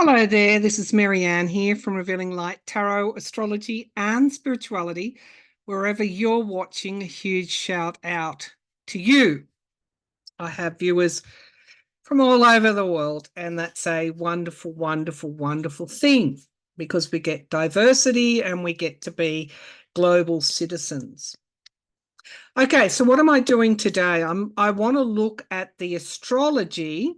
Hello there, this is Maryann here from Revealing Light Tarot, Astrology and Spirituality. Wherever you're watching, a huge shout out to you. I have viewers from all over the world, and that's a wonderful, wonderful, wonderful thing because we get diversity and we get to be global citizens. Okay, so what am I doing today? I want to look at the astrology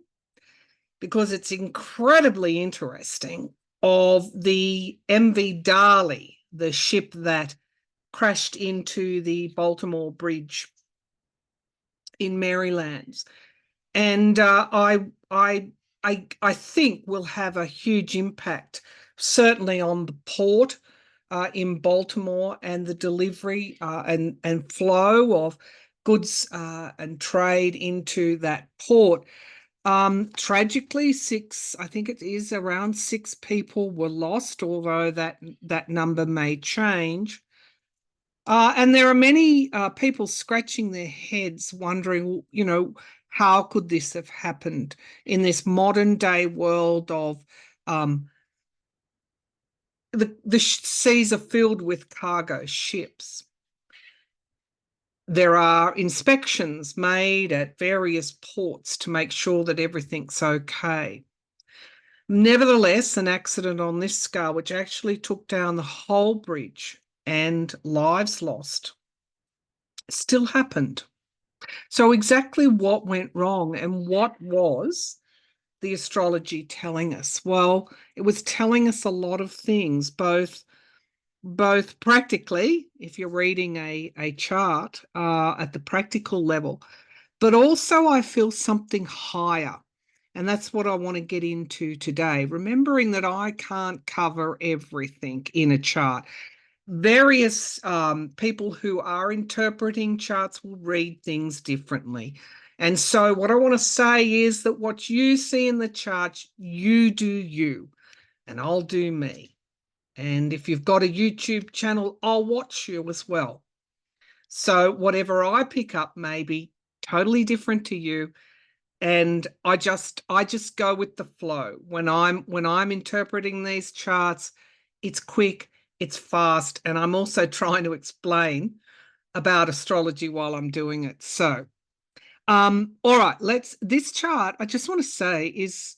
because it's incredibly interesting, of the MV Dali, the ship that crashed into the Baltimore Bridge in Maryland. And I think will have a huge impact, certainly on the port in Baltimore and the delivery and flow of goods and trade into that port. Tragically, I think it is around 6 people were lost, although that number may change. And there are many people scratching their heads, wondering, how could this have happened in this modern day world of the seas are filled with cargo ships. There are inspections made at various ports to make sure that everything's okay. Nevertheless, an accident on this scale, which actually took down the whole bridge and lives lost, still happened. So exactly what went wrong and what was the astrology telling us? Well, it was telling us a lot of things, both practically, if you're reading a chart at the practical level, but also I feel something higher. And that's what I want to get into today, remembering that I can't cover everything in a chart. Various people who are interpreting charts will read things differently. And so what I want to say is that what you see in the charts, you do you, and I'll do me. And if you've got a YouTube channel, I'll watch you as well. So whatever I pick up may be totally different to you. And I just go with the flow. When I'm interpreting these charts, it's quick, it's fast, and I'm also trying to explain about astrology while I'm doing it. So, all right, this chart, I just want to say, is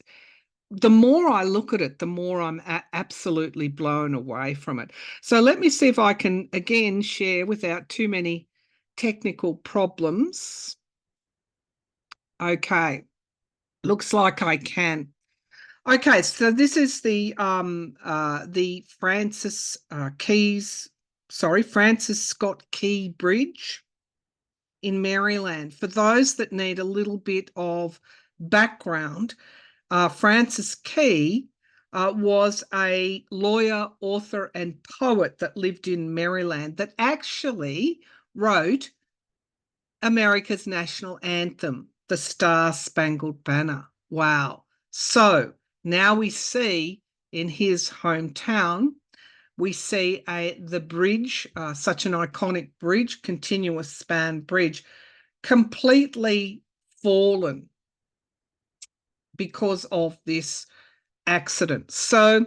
the more I look at it, the more I'm absolutely blown away from it. So let me see if I can, again, share without too many technical problems. Okay, looks like I can. Okay, so this is the Francis Scott Key Bridge in Maryland. For those that need a little bit of background, Francis Key was a lawyer, author, and poet that lived in Maryland that actually wrote America's national anthem, the Star-Spangled Banner. Wow. So now we see in his hometown, we see the bridge, such an iconic bridge, continuous span bridge, completely fallen because of this accident. So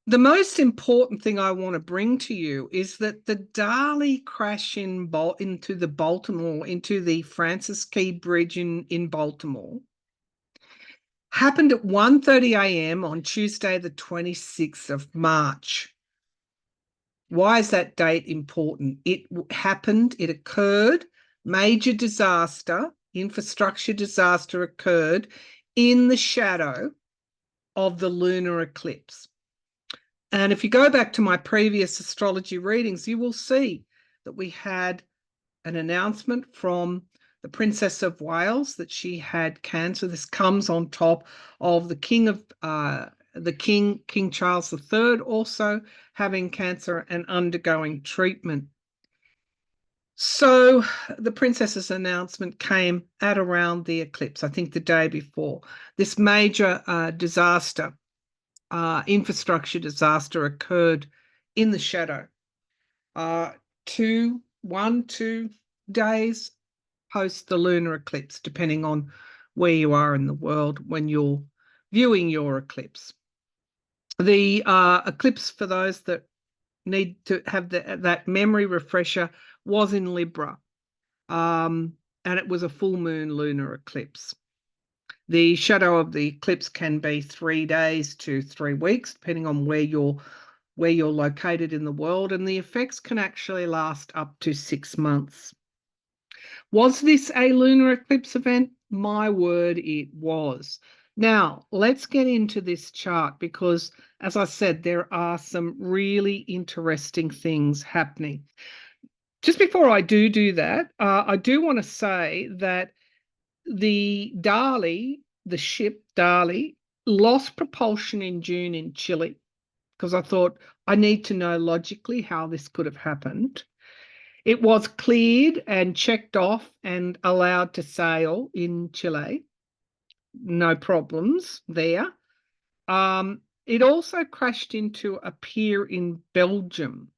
the most important thing I want to bring to you is that the Dali crash into the Francis Key Bridge in Baltimore happened at 1:30 a.m. on Tuesday, the 26th of March. Why is that date important? It occurred, major disaster, infrastructure disaster occurred in the shadow of the lunar eclipse. And if you go back to my previous astrology readings, you will see that we had an announcement from the Princess of Wales that she had cancer. This comes on top of the King Charles III, also having cancer and undergoing treatment. So the princess's announcement came at around the eclipse, I think the day before. This major disaster, infrastructure disaster, occurred in the shadow. 2 days post the lunar eclipse, depending on where you are in the world when you're viewing your eclipse. The eclipse, for those that need to have that memory refresher, was in Libra, and it was a full moon lunar eclipse. The shadow of the eclipse can be 3 days to 3 weeks, depending on where you're located in the world, and the effects can actually last up to 6 months. Was this a lunar eclipse event? My word, it was. Now, let's get into this chart because, as I said, there are some really interesting things happening. Just before I do that, I do want to say that the ship Dali, lost propulsion in June in Chile, because I thought I need to know logically how this could have happened. It was cleared and checked off and allowed to sail in Chile. No problems there. It also crashed into a pier in Belgium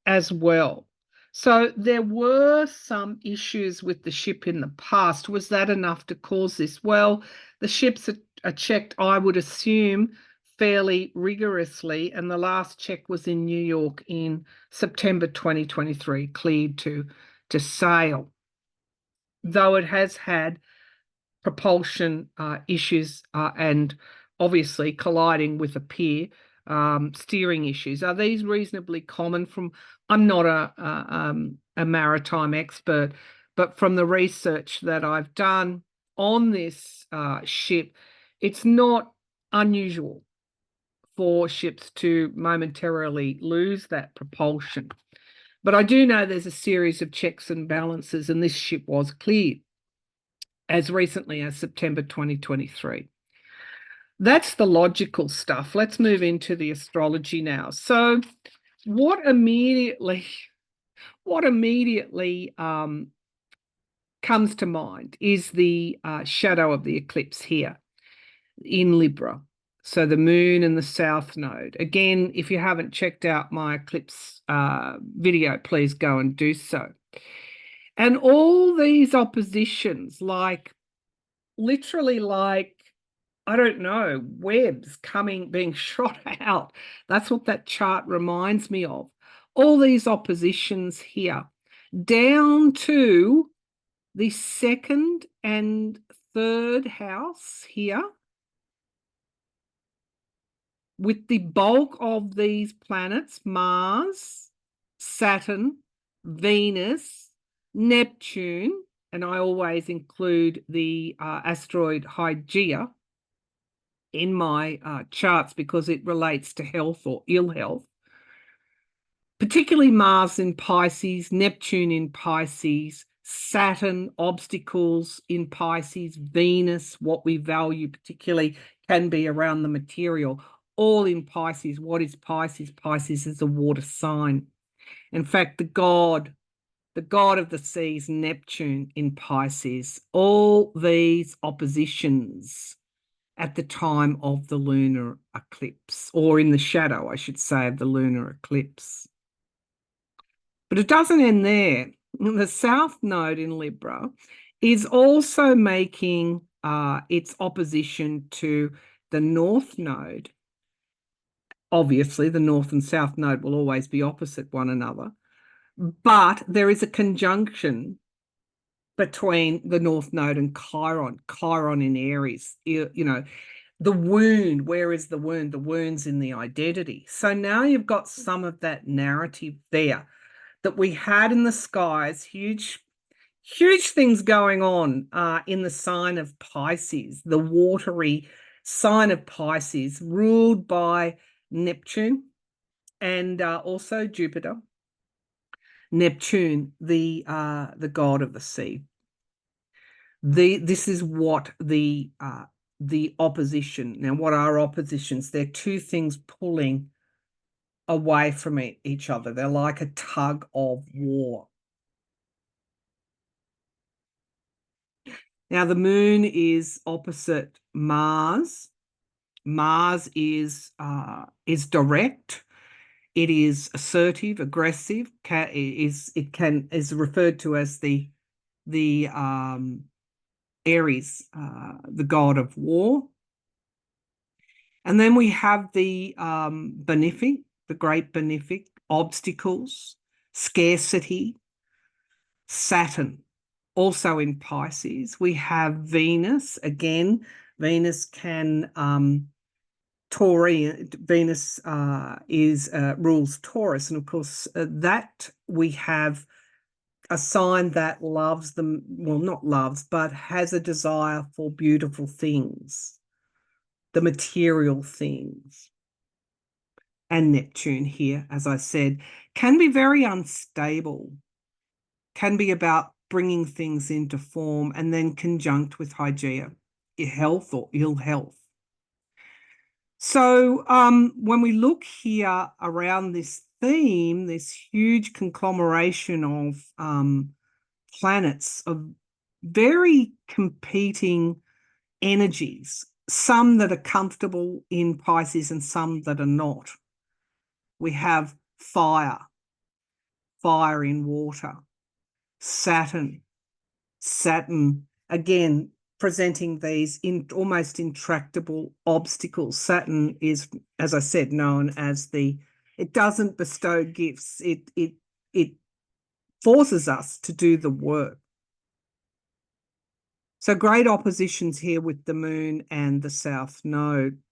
as well. So there were some issues with the ship in the past. Was that enough to cause this? Well, the ships are checked, I would assume, fairly rigorously, and the last check was in New York in September 2023, cleared to sail, though it has had propulsion issues and obviously colliding with a pier, steering issues. Are these reasonably common? I'm not a maritime expert, but from the research that I've done on this ship, it's not unusual for ships to momentarily lose that propulsion. But I do know there's a series of checks and balances, and this ship was cleared as recently as September 2023. That's the logical stuff. Let's move into the astrology now. So what immediately comes to mind is the shadow of the eclipse here in Libra. So the moon and the south node. Again, if you haven't checked out my eclipse video, please go and do so. And all these oppositions, literally I don't know, webs being shot out. That's what that chart reminds me of. All these oppositions here, down to the second and third house here, with the bulk of these planets, Mars, Saturn, Venus, Neptune, and I always include the asteroid Hygeia in my charts because it relates to health or ill health, particularly Mars in Pisces, Neptune in Pisces, Saturn, obstacles in Pisces, Venus, what we value particularly can be around the material, all in Pisces. What is Pisces? Pisces is a water sign. In fact, the god of the seas, Neptune in Pisces. All these oppositions at the time of the lunar eclipse, or in the shadow, I should say, of the lunar eclipse. But it doesn't end there. The south node in Libra is also making its opposition to the north node. Obviously, the north and south node will always be opposite one another, but there is a conjunction between the north node and Chiron in Aries. You know, the wound, where is the wound? The wound's in the identity. So now you've got some of that narrative there that we had in the skies, huge things going on in the sign of Pisces, the watery sign of Pisces, ruled by Neptune and also Jupiter. Neptune, the god of the sea. This is what the opposition. Now, what are oppositions? They're two things pulling away from each other. They're like a tug of war. Now, the moon is opposite Mars. Mars is direct. It is assertive, aggressive. Is referred to as the Aries, the god of war. And then we have the benefic, the great benefic, obstacles, scarcity, Saturn, also in Pisces. We have Venus. Again, Venus can Venus rules Taurus, and of course that we have a sign that loves them, well, not loves, but has a desire for beautiful things, the material things. And Neptune here, as I said, can be very unstable, can be about bringing things into form, and then conjunct with Hygeia, health or ill health. So when we look here around this theme, this huge conglomeration of planets of very competing energies, some that are comfortable in Pisces and some that are not. We have fire in water, Saturn, again, presenting these almost intractable obstacles. Saturn is, as I said, known as it doesn't bestow gifts. It forces us to do the work. So great oppositions here with the moon and the south node.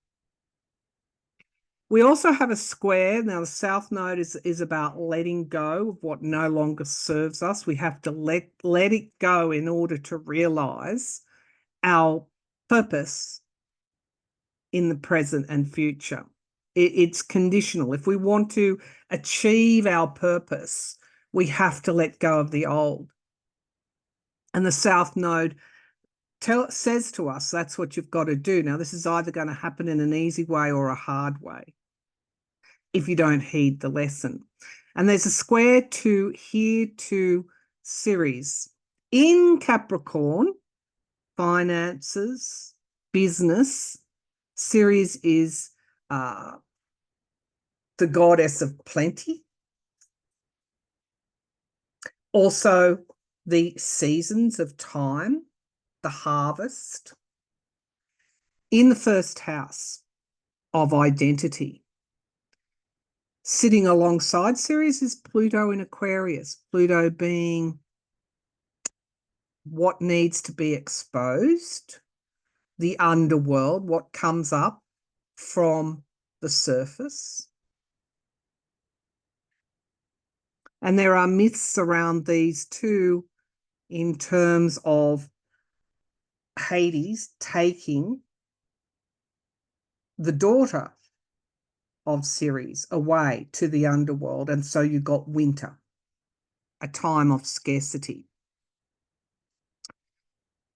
We also have a square. Now, the south node is about letting go of what no longer serves us. We have to let it go in order to realize our purpose in the present and future. It's conditional. If we want to achieve our purpose, we have to let go of the old. And the south node says to us, that's what you've got to do. Now, this is either going to happen in an easy way or a hard way if you don't heed the lesson. And there's a square to Ceres in Capricorn, finances, business. Ceres is the goddess of plenty. Also, the seasons of time, the harvest. In the first house of identity. Sitting alongside Ceres is Pluto in Aquarius. Pluto being what needs to be exposed, the underworld, what comes up from the surface. And there are myths around these too, in terms of Hades taking the daughter of Ceres away to the underworld. And so you got winter, a time of scarcity.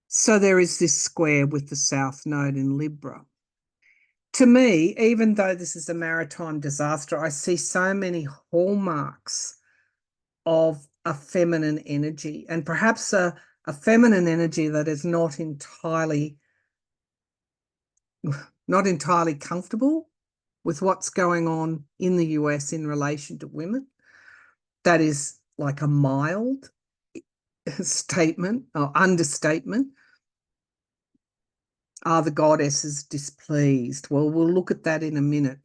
So there is this square with the south node in Libra. To me, even though this is a maritime disaster, I see so many hallmarks of a feminine energy, and perhaps a feminine energy that is not entirely comfortable with what's going on in the US in relation to women. That is like a mild statement or understatement. Are the goddesses displeased? Well, we'll look at that in a minute.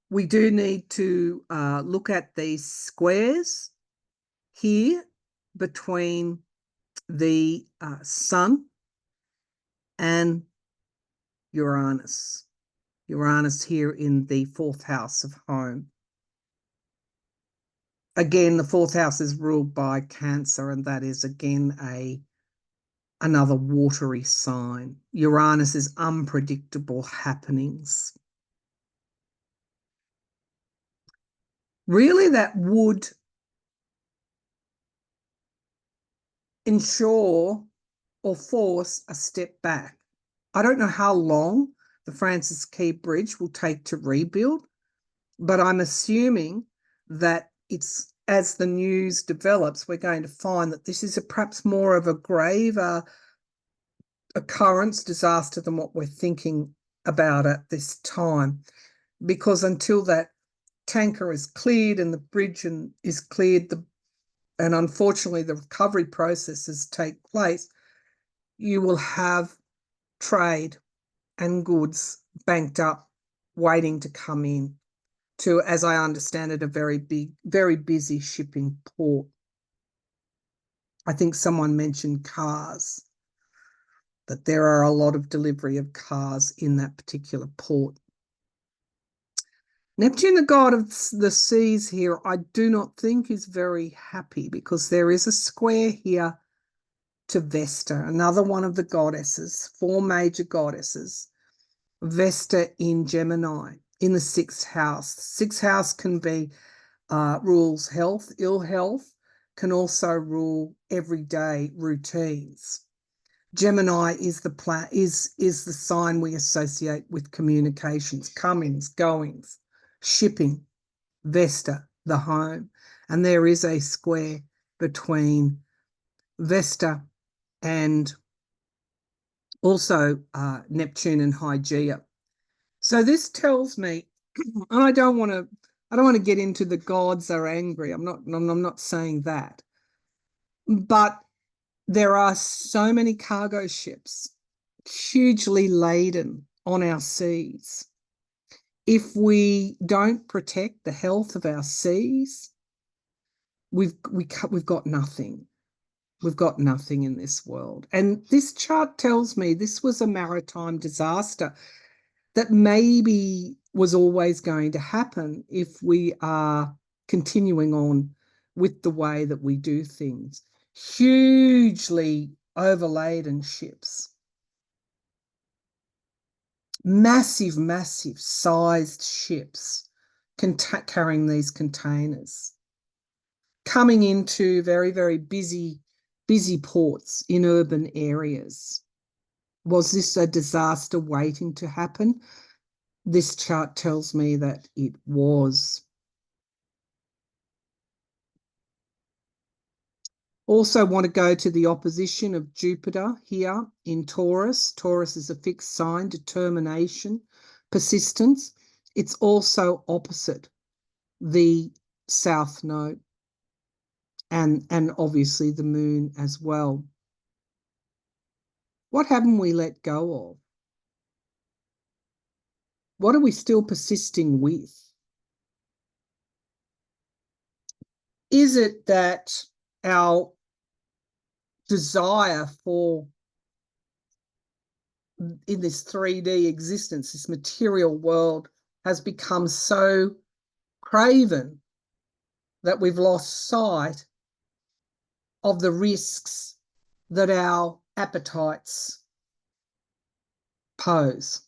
We do need to look at these squares here between the Sun and Uranus. Uranus here in the fourth house of home. Again, the fourth house is ruled by Cancer, and that is again another watery sign. Uranus is unpredictable happenings. Really, that would ensure or force a step back. I don't know how long the Francis Key Bridge will take to rebuild, but I'm assuming that it's, as the news develops, we're going to find that this is perhaps more of a graver occurrence, disaster, than what we're thinking about at this time. Because until that tanker is cleared and the bridge is cleared, and unfortunately the recovery processes take place, you will have trade and goods banked up, waiting to come in to, as I understand it, a very big, very busy shipping port. I think someone mentioned cars, that there are a lot of delivery of cars in that particular port. Neptune, the god of the seas here, I do not think is very happy, because there is a square here to Vesta, another one of the goddesses, 4 major goddesses. Vesta in Gemini, in the 6th house. 6th house can be rules health, ill health, can also rule everyday routines. Gemini is the is the sign we associate with communications, comings, goings, shipping. Vesta, the home, and there is a square between Vesta and also Neptune and Hygeia. So this tells me, and I don't want to get into the gods are angry. I'm not saying that, but there are so many cargo ships hugely laden on our seas. If we don't protect the health of our seas, we've got nothing. We've got nothing in this world. And this chart tells me this was a maritime disaster that maybe was always going to happen if we are continuing on with the way that we do things. Hugely overladen ships. Massive, massive sized ships carrying these containers, coming into very, very busy ports in urban areas. Was this a disaster waiting to happen? This chart tells me that it was. Also want to go to the opposition of Jupiter here in Taurus. Taurus is a fixed sign, determination, persistence. It's also opposite the South Node and obviously the moon as well. What haven't we let go of? What are we still persisting with? Is it that our desire for, in this 3D existence, this material world, has become so craven that we've lost sight of the risks that our appetites pose?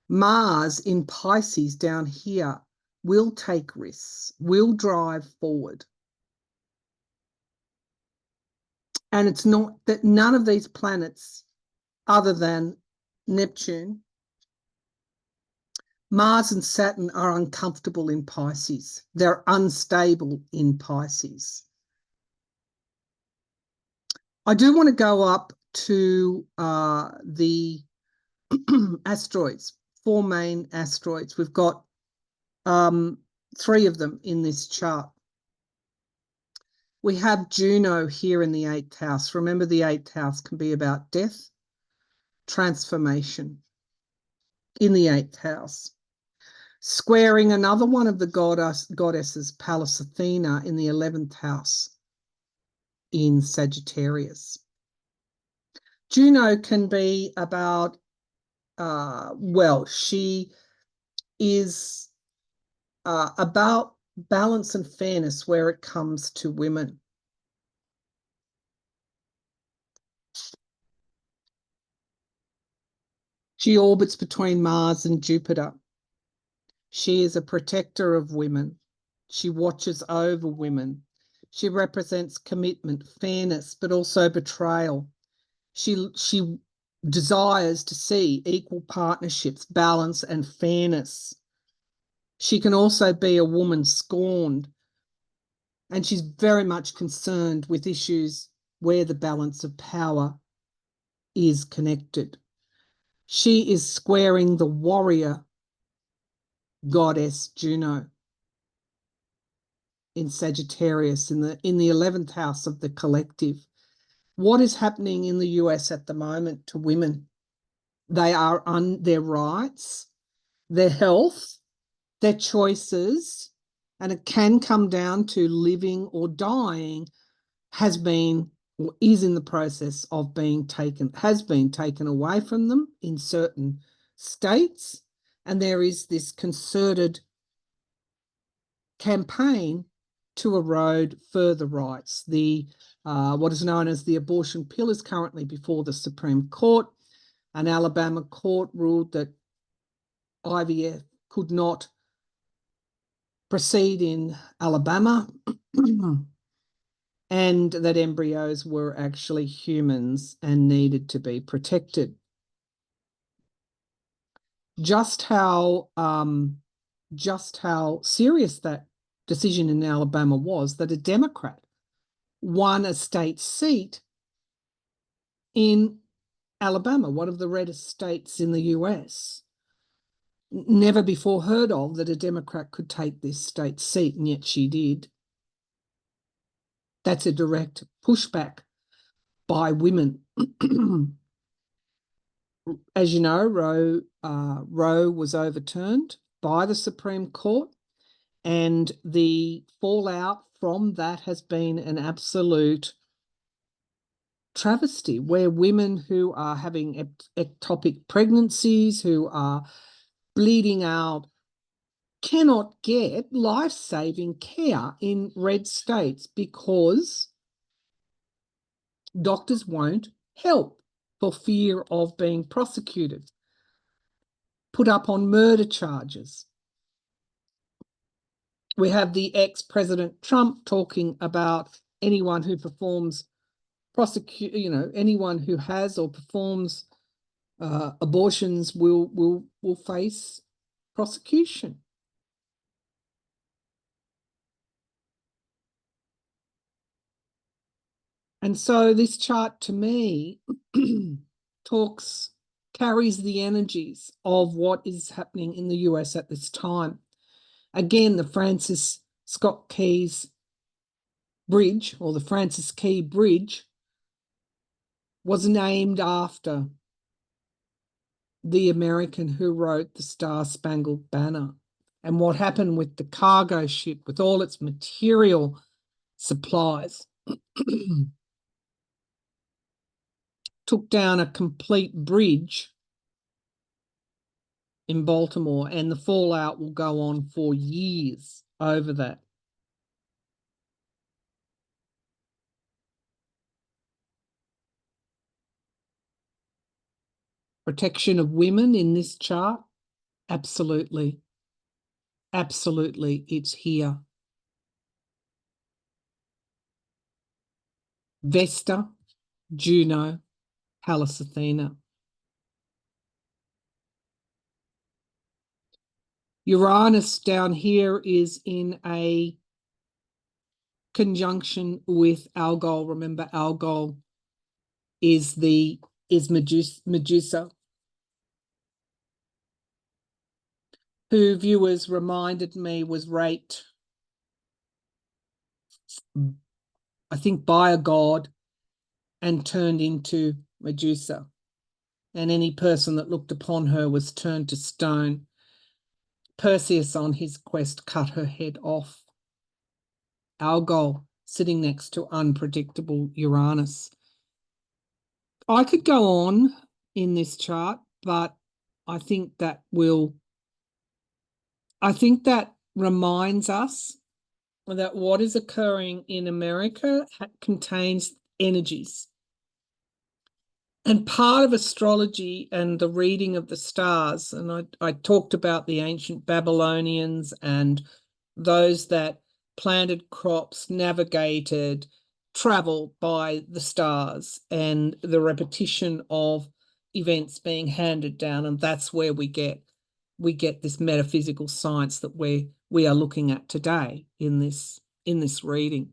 Mars in Pisces down here will take risks, will drive forward. And it's not that none of these planets, other than Neptune, Mars and Saturn, are uncomfortable in Pisces. They're unstable in Pisces. I do want to go up to the asteroids, 4 main asteroids. We've got 3 of them in this chart. We have Juno here in the 8th house. Remember, the 8th house can be about death, transformation in the 8th house. Squaring another one of the goddesses, Pallas Athena, in the 11th house in Sagittarius. Juno can be about, she is about balance and fairness where it comes to women. She orbits between Mars and Jupiter. She is a protector of women. She watches over women. She represents commitment, fairness, but also betrayal. She desires to see equal partnerships, balance and fairness. She can also be a woman scorned, and she's very much concerned with issues where the balance of power is connected. She is squaring the warrior goddess Juno in Sagittarius in the 11th house of the collective. What is happening in the US at the moment to women? They are on their rights, their health, their choices, and it can come down to living or dying, has been or is in the process of being taken, has been taken away from them in certain states. And there is this concerted campaign to erode further rights. The what is known as the abortion pill is currently before the Supreme Court. An Alabama court ruled that IVF could not proceed in Alabama and that embryos were actually humans and needed to be protected. Just how serious that decision in Alabama was, that a Democrat won a state seat in Alabama, one of the reddest states in the US. Never before heard of that a Democrat could take this state seat, and yet she did. That's a direct pushback by women. As you know, Roe was overturned by the Supreme Court, and the fallout from that has been an absolute travesty, where women who are having ectopic pregnancies, who are bleeding out, cannot get life-saving care in red states because doctors won't help for fear of being prosecuted, put up on murder charges. We have the ex-President Trump talking about anyone who performs anyone who has or performs abortions will face prosecution. And so this chart to me carries the energies of what is happening in the US at this time. Again, the Francis Scott Key's Bridge, or the Francis Key Bridge, was named after the American who wrote the Star-Spangled Banner. And what happened with the cargo ship, with all its material supplies, took down a complete bridge in Baltimore, and the fallout will go on for years over that. Protection of women in this chart, absolutely. Absolutely, it's here. Vesta, Juno, Pallas Athena. Uranus down here is in a conjunction with Algol. Remember, Algol is Medusa, who viewers reminded me was raped, I think, by a god and turned into Medusa. And any person that looked upon her was turned to stone. Perseus, on his quest, cut her head off. Algol sitting next to unpredictable Uranus. I could go on in this chart, but I think that reminds us that what is occurring in America contains energies. And part of astrology and the reading of the stars, and I talked about the ancient Babylonians and those that planted crops, navigated, traveled by the stars, and the repetition of events being handed down, and that's where we get this metaphysical science that we are looking at today in this reading.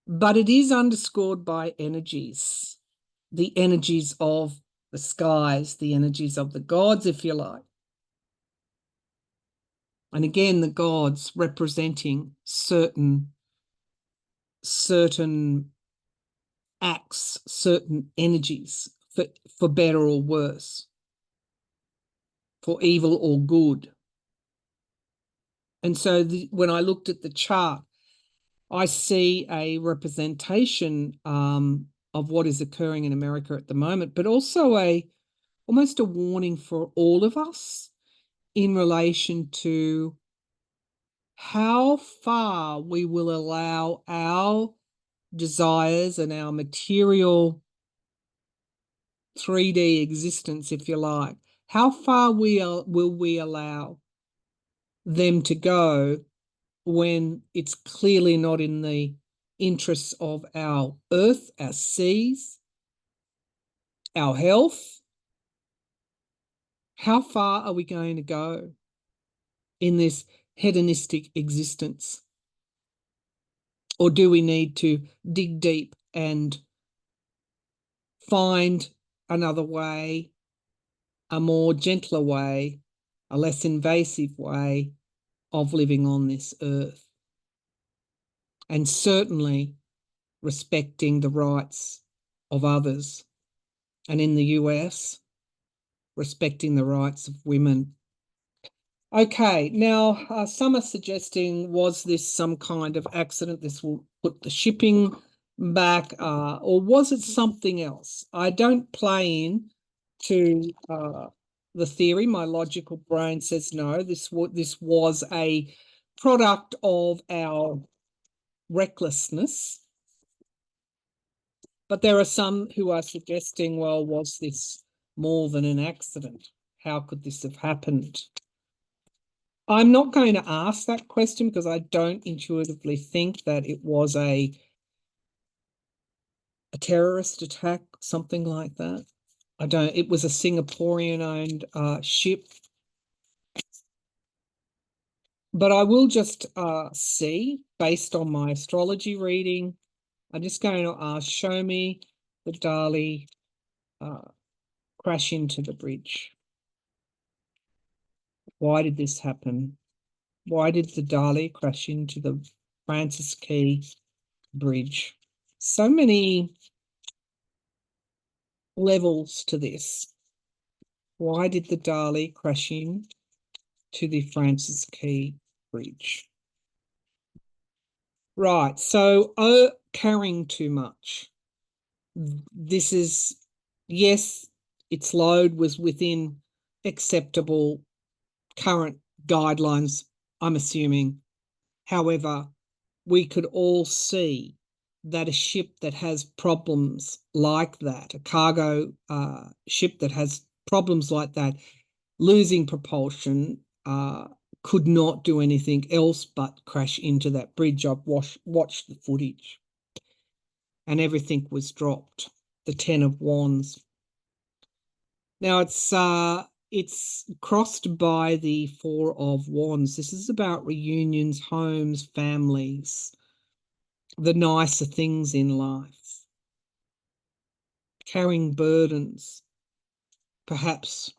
But it is underscored by energies. The energies of the skies, the energies of the gods, if you like. And again, the gods representing certain acts, certain energies for better or worse, for evil or good. And so when I looked at the chart, I see a representation of what is occurring in America at the moment, but also almost a warning for all of us in relation to how far we will allow our desires and our material 3D existence, if you like, how far will we allow them to go when it's clearly not in the interests of our earth, our seas, our health? How far are we going to go in this hedonistic existence? Or do we need to dig deep and find another way, a more gentler way, a less invasive way of living on this earth? And certainly respecting the rights of others. And in the US, respecting the rights of women. Okay, now some are suggesting, was this some kind of accident? This will put the shipping back, or was it something else? I don't play in to the theory. My logical brain says no, this was a product of our recklessness. But there are some who are suggesting, well, was this more than an accident? How could this have happened? I'm not going to ask that question because I don't intuitively think that it was a terrorist attack, something like that. I don't. It was a Singaporean-owned ship. But I will just see, based on my astrology reading, I'm just going to ask, show me the Dali crash into the bridge. Why did this happen? Why did the Dali crash into the Francis Key Bridge? So many levels to this. Why did the Dali crash in to the Francis Key Bridge? Right, so carrying too much. This is, yes, its load was within acceptable current guidelines, I'm assuming. However, we could all see that a ship that has problems like that, a cargo ship that has problems like that, losing propulsion, could not do anything else but crash into that bridge. I've watched the footage and everything was dropped, the 10 of Wands. Now it's crossed by the 4 of Wands. This is about reunions, homes, families, the nicer things in life, carrying burdens, perhaps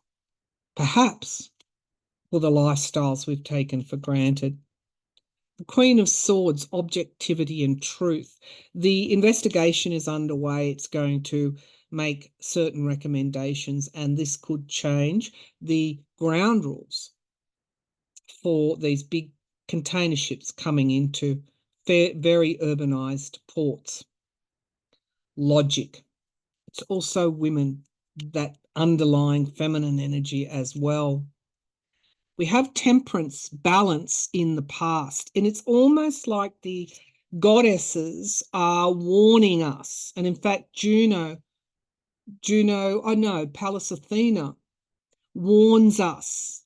for the lifestyles we've taken for granted. The Queen of Swords, objectivity and truth. The investigation is underway. It's going to make certain recommendations, and this could change the ground rules for these big container ships coming into very urbanized ports. Logic. It's also women, that underlying feminine energy as well. We have temperance, balance in the past, and it's almost like the goddesses are warning us. And in fact, Pallas Athena warns us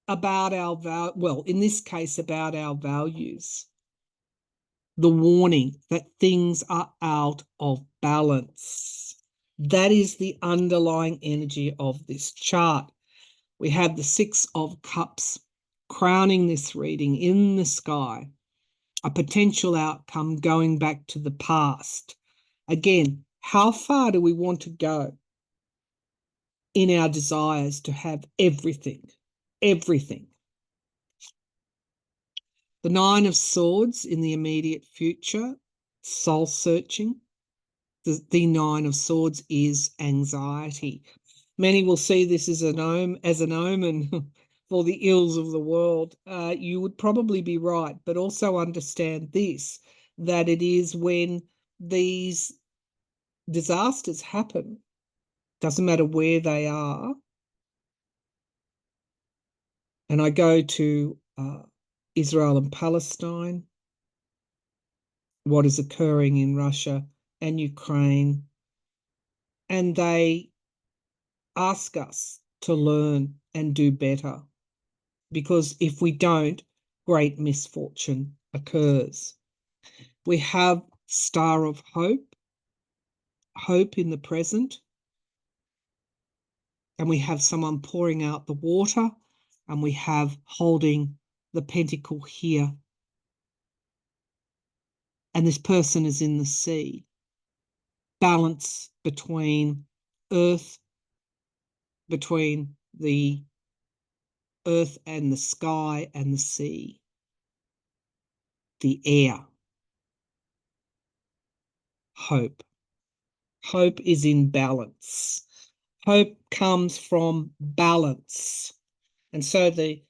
about well, in this case, about our values. The warning that things are out of balance. That is the underlying energy of this chart. We have the 6 of Cups crowning this reading in the sky, a potential outcome going back to the past. Again, how far do we want to go in our desires to have everything? Everything. The 9 of Swords in the immediate future, soul searching. The Nine of Swords is anxiety. Many will see this as an omen for the ills of the world. You would probably be right, but also understand this, that it is when these disasters happen, doesn't matter where they are. And I go to Israel and Palestine, what is occurring in Russia and Ukraine, and they ask us to learn and do better, because if we don't, great misfortune occurs. We have Star of Hope, hope in the present, and we have someone pouring out the water, and we have holding the pentacle here. And this person is in the sea. Balance between earth, between the earth and the sky and the sea, the air. Hope. Hope is in balance. Hope comes from balance. And so the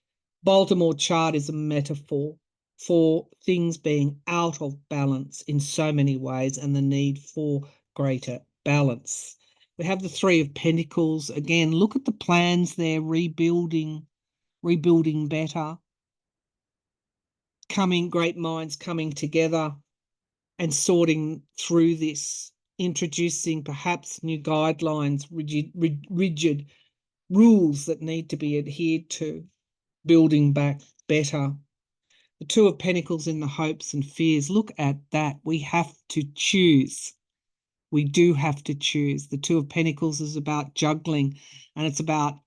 Baltimore chart is a metaphor for things being out of balance in so many ways and the need for greater balance. We have the Three of Pentacles. Again, look at the plans there, rebuilding better, great minds coming together and sorting through this, introducing perhaps new guidelines, rigid rules that need to be adhered to, building back better. The Two of Pentacles in the hopes and fears. Look at that. We have to choose. We do have to choose. The Two of Pentacles is about juggling, and it's about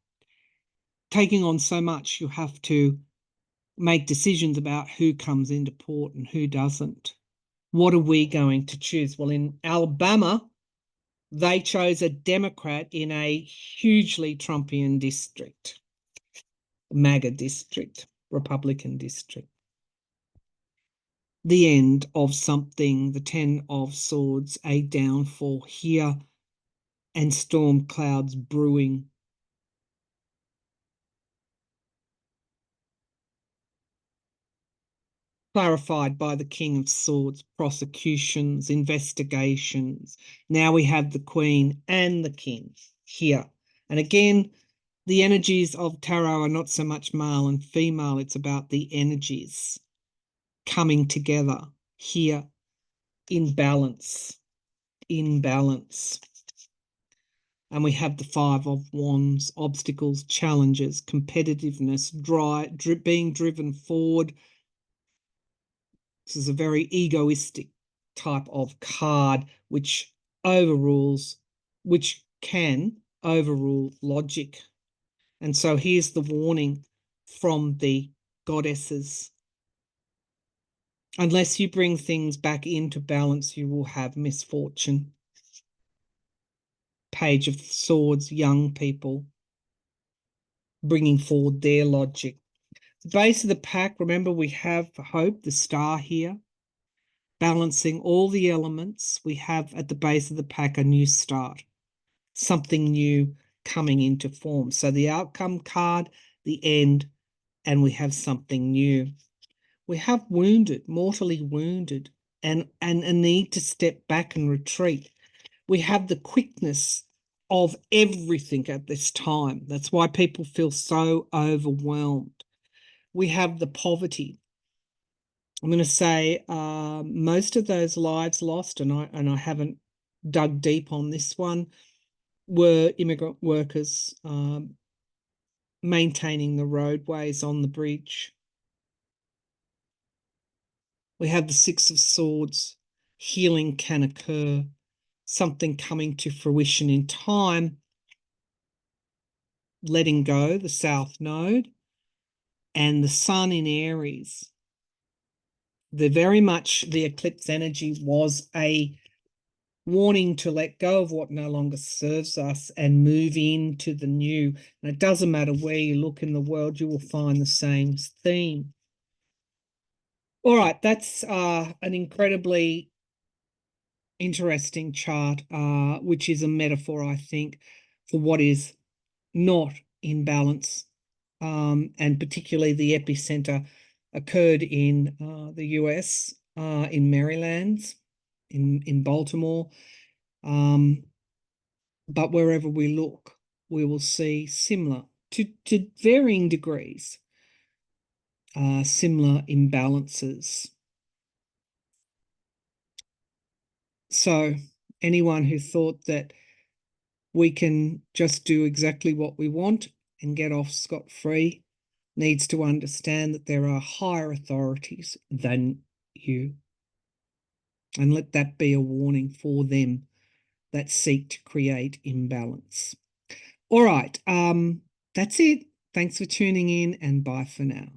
taking on so much. You have to make decisions about who comes into port and who doesn't. What are we going to choose? Well, in Alabama, they chose a Democrat in a hugely Trumpian district, MAGA district, Republican district. The end of something, the Ten of Swords, a downfall here, and storm clouds brewing. Clarified by the King of Swords, prosecutions, investigations. Now we have the Queen and the King here. And again, the energies of tarot are not so much male and female, it's about the energies coming together here in balance, in balance. And we have the Five of Wands, obstacles, challenges, competitiveness, being driven forward. This is a very egoistic type of card which can overrule logic. And so here's the warning from the goddesses. Unless you bring things back into balance, you will have misfortune. Page of Swords, young people bringing forward their logic. The base of the pack, remember we have hope, the star here, balancing all the elements. We have at the base of the pack a new start, something new coming into form. So the outcome card, the end, and we have something new. We have wounded, mortally wounded, and a need to step back and retreat. We have the quickness of everything at this time. That's why people feel so overwhelmed. We have the poverty. I'm going to say most of those lives lost, and I haven't dug deep on this one, were immigrant workers maintaining the roadways on the bridge. We have the Six of Swords. Healing can occur, something coming to fruition in time, letting go, the South Node, and the Sun in Aries. The eclipse energy was a warning to let go of what no longer serves us and move into the new. And it doesn't matter where you look in the world, you will find the same theme. All right, that's an incredibly interesting chart, which is a metaphor, I think, for what is not in balance, and particularly the epicenter occurred in the US, in Maryland, in Baltimore. But wherever we look, we will see similar, to varying degrees, similar imbalances. So anyone who thought that we can just do exactly what we want and get off scot-free needs to understand that there are higher authorities than you. And let that be a warning for them that seek to create imbalance. All right, that's it. Thanks for tuning in, and bye for now.